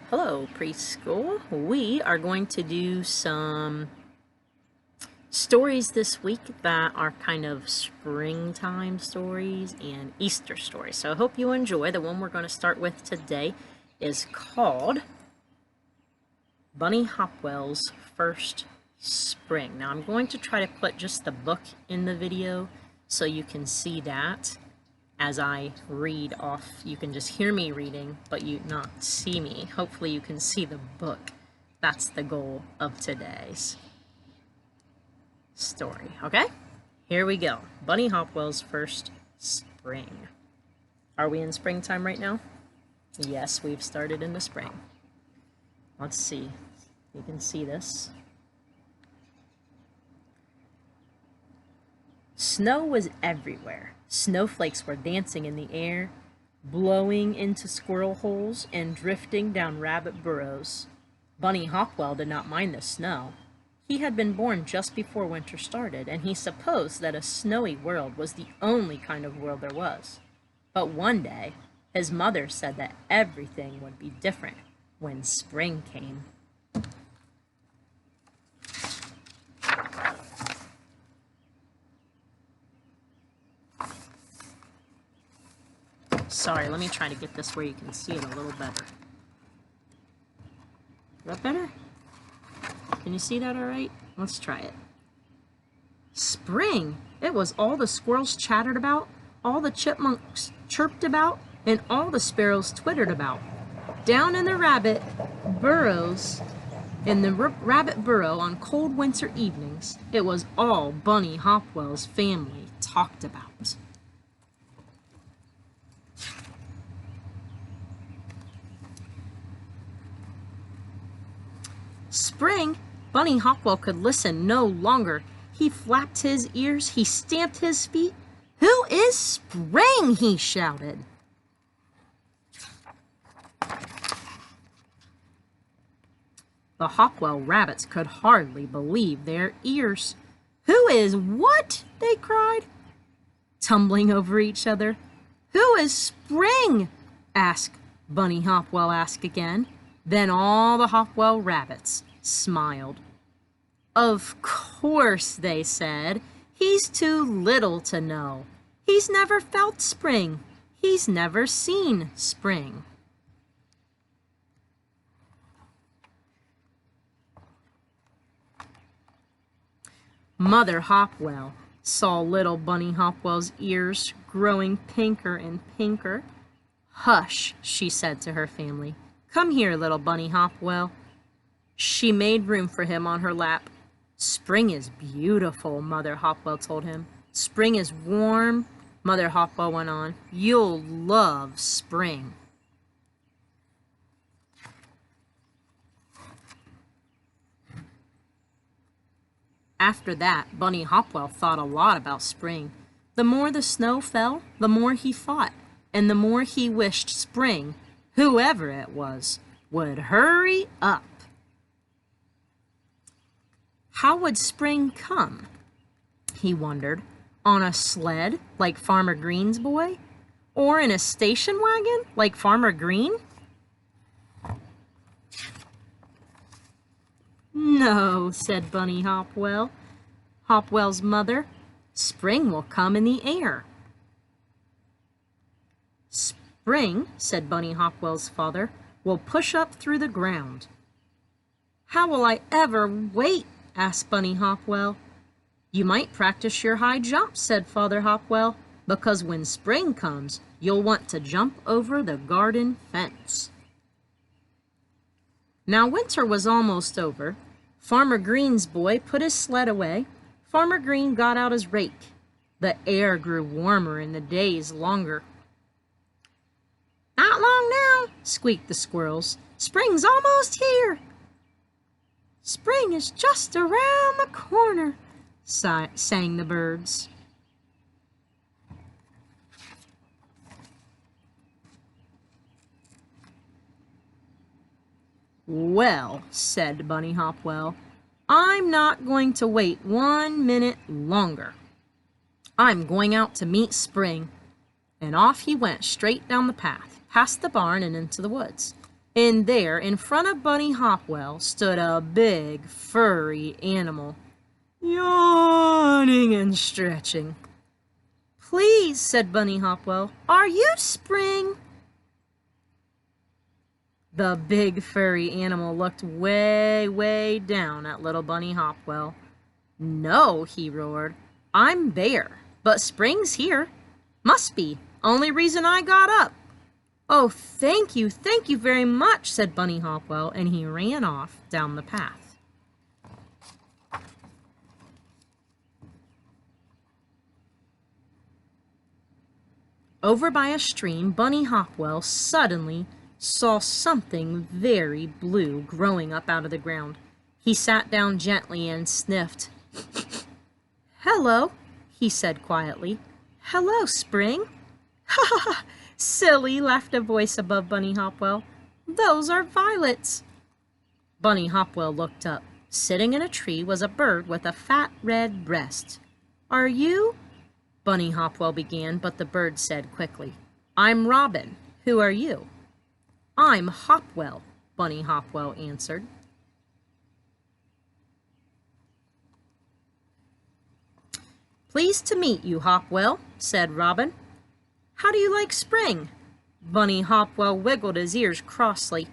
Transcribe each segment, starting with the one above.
Hello, preschool. We are going to do some stories this week that are kind of springtime stories and Easter stories. So I hope you enjoy. The one we're going to start with today is called Bunny Hopwell's First Spring. Now I'm going to try to put just the book in the video so you can see that. As I read off, you can just hear me reading, but you not see me. Hopefully you can see the book. That's the goal of today's story, okay? Here we go. Bunny Hopwell's First Spring. Are we in springtime right now? Yes, we've started in the spring. Let's see. You can see this. Snow was everywhere. Snowflakes were dancing in the air, blowing into squirrel holes and drifting down rabbit burrows. Bunny Hopwell did not mind the snow. He had been born just before winter started, and he supposed that a snowy world was the only kind of world there was. But one day, his mother said that everything would be different when spring came. Sorry, let me try to get this where you can see it a little better. Is that better? Can you see that all right? Let's try it. Spring! It was all the squirrels chattered about, all the chipmunks chirped about, and all the sparrows twittered about. Down in the rabbit burrows, in the rabbit burrow on cold winter evenings, it was all Bunny Hopwell's family talked about. Spring! Bunny Hopwell could listen no longer. He flapped his ears, he stamped his feet. "Who is Spring?" he shouted. The Hopwell rabbits could hardly believe their ears. "Who is what?" they cried, tumbling over each other. "Who is Spring?" Bunny Hopwell asked again. Then all the Hopwell rabbits smiled. "Of course," they said. "He's too little to know. He's never felt spring. He's never seen spring." Mother Hopwell saw little Bunny Hopwell's ears growing pinker and pinker. "Hush," she said to her family. "Come here, little Bunny Hopwell." She made room for him on her lap. "Spring is beautiful," Mother Hopwell told him. "Spring is warm," Mother Hopwell went on. "You'll love spring." After that, Bunny Hopwell thought a lot about spring. The more the snow fell, the more he thought, and the more he wished spring, whoever it was, would hurry up. How would spring come? He wondered. On a sled, like Farmer Green's boy? Or in a station wagon, like Farmer Green? "No," said Bunny Hopwell, Hopwell's mother. "Spring will come in the air." "Spring," said Bunny Hopwell's father, "will push up through the ground." "How will I ever wait?" asked Bunny Hopwell. "You might practice your high jump," said Father Hopwell, "because when spring comes, you'll want to jump over the garden fence." Now winter was almost over. Farmer Green's boy put his sled away. Farmer Green got out his rake. The air grew warmer and the days longer. "Not long now," squeaked the squirrels. "Spring's almost here." "Spring is just around the corner," sang the birds. "Well," said Bunny Hopwell, "I'm not going to wait 1 minute longer. I'm going out to meet spring." And off he went straight down the path, past the barn and into the woods. And there, in front of Bunny Hopwell, stood a big, furry animal, yawning and stretching. "Please," said Bunny Hopwell, "are you Spring?" The big, furry animal looked way, way down at little Bunny Hopwell. "No," he roared, "I'm Bear, but Spring's here. Must be. Only reason I got up." "Oh, thank you very much," said Bunny Hopwell, and he ran off down the path. Over by a stream, Bunny Hopwell suddenly saw something very blue growing up out of the ground. He sat down gently and sniffed. "Hello," he said quietly. "Hello, Spring." "Ha ha ha! Silly," laughed a voice above Bunny Hopwell. "Those are violets." Bunny Hopwell looked up. Sitting in a tree was a bird with a fat red breast. "Are you—" Bunny Hopwell began, but the bird said quickly, "I'm Robin. Who are you?" "I'm Hopwell," Bunny Hopwell answered. "Pleased to meet you, Hopwell," said Robin. "How do you like Spring?" Bunny Hopwell wiggled his ears crossly.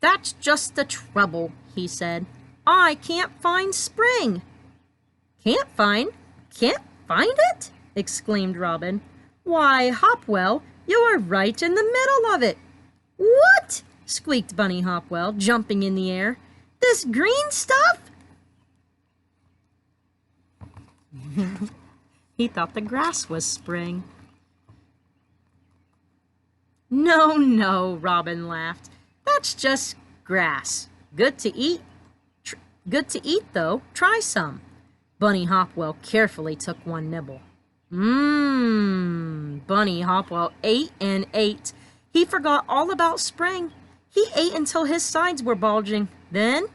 "That's just the trouble," he said. "I can't find Spring." Can't find it?" exclaimed Robin. "Why, Hopwell, you're right in the middle of it." "What?" squeaked Bunny Hopwell, jumping in the air. "This green stuff?" He thought the grass was spring. "No, no," Robin laughed. "That's just grass. Good to eat. Though. Try some." Bunny Hopwell carefully took one nibble. Bunny Hopwell ate and ate. He forgot all about Spring. He ate until his sides were bulging. Then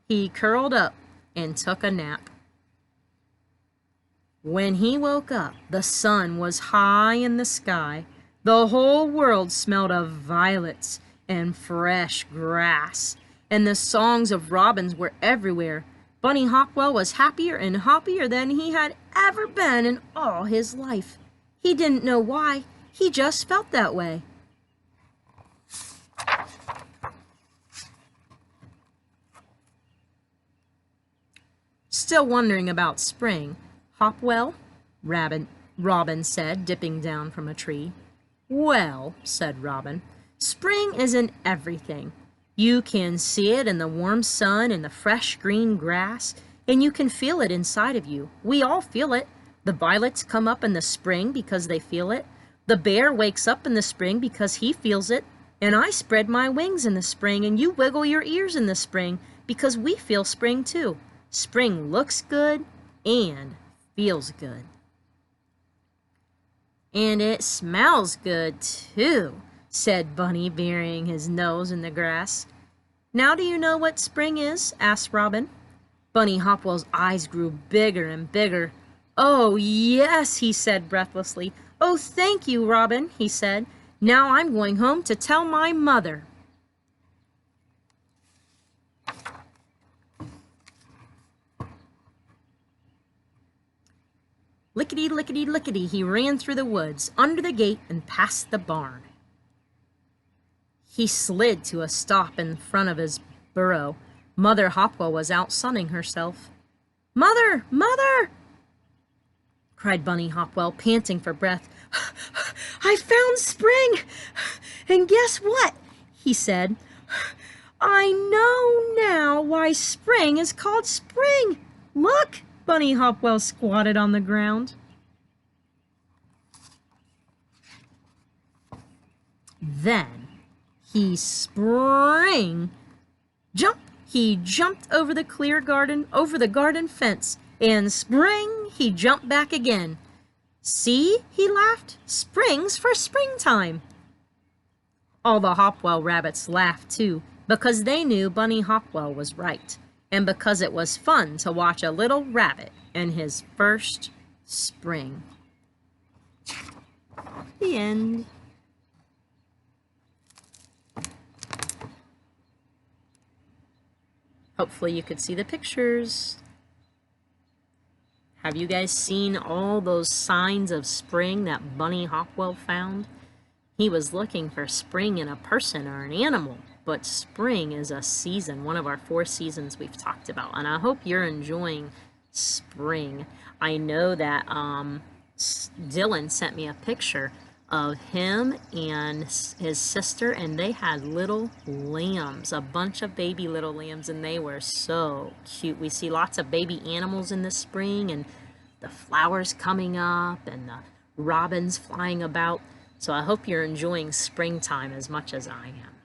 he curled up and took a nap. When he woke up, the sun was high in the sky. The whole world smelled of violets and fresh grass, and the songs of robins were everywhere. Bunny Hopwell was happier and happier than he had ever been in all his life. He didn't know why. He just felt that way. Still wondering about Spring, "Hopwell," Robin said, dipping down from a tree. "Well," said Robin, "Spring is in everything. You can see it in the warm sun and the fresh green grass, and you can feel it inside of you. We all feel it. The violets come up in the spring because they feel it. The bear wakes up in the spring because he feels it. And I spread my wings in the spring, and you wiggle your ears in the spring because we feel spring too. Spring looks good and feels good. And it smells good too," said Bunny, burying his nose in the grass. "Now do you know what spring is?" asked Robin. Bunny Hopwell's eyes grew bigger and bigger. "Oh, yes," he said breathlessly. "Oh, thank you, Robin," he said. "Now I'm going home to tell my mother." Lickety-lickety-lickety, he ran through the woods, under the gate, and past the barn. He slid to a stop in front of his burrow. Mother Hopwell was out sunning herself. "Mother! Mother!" cried Bunny Hopwell, panting for breath. "I found Spring! And guess what?" he said. "I know now why spring is called spring. Look!" Bunny Hopwell squatted on the ground. Then he jumped over the clear garden, over the garden fence, and he jumped back again. "See," he laughed, "spring's for springtime." All the Hopwell rabbits laughed too, because they knew Bunny Hopwell was right, and because it was fun to watch a little rabbit and his first spring. The end. Hopefully you could see the pictures. Have you guys seen all those signs of spring that Bunny Hopwell found? He was looking for spring in a person or an animal, but spring is a season, one of our 4 seasons we've talked about, and I hope you're enjoying spring. I know that Dylan sent me a picture of him and his sister, and they had little lambs, a bunch of baby little lambs, and they were so cute. We see lots of baby animals in the spring, and the flowers coming up, and the robins flying about. So I hope you're enjoying springtime as much as I am.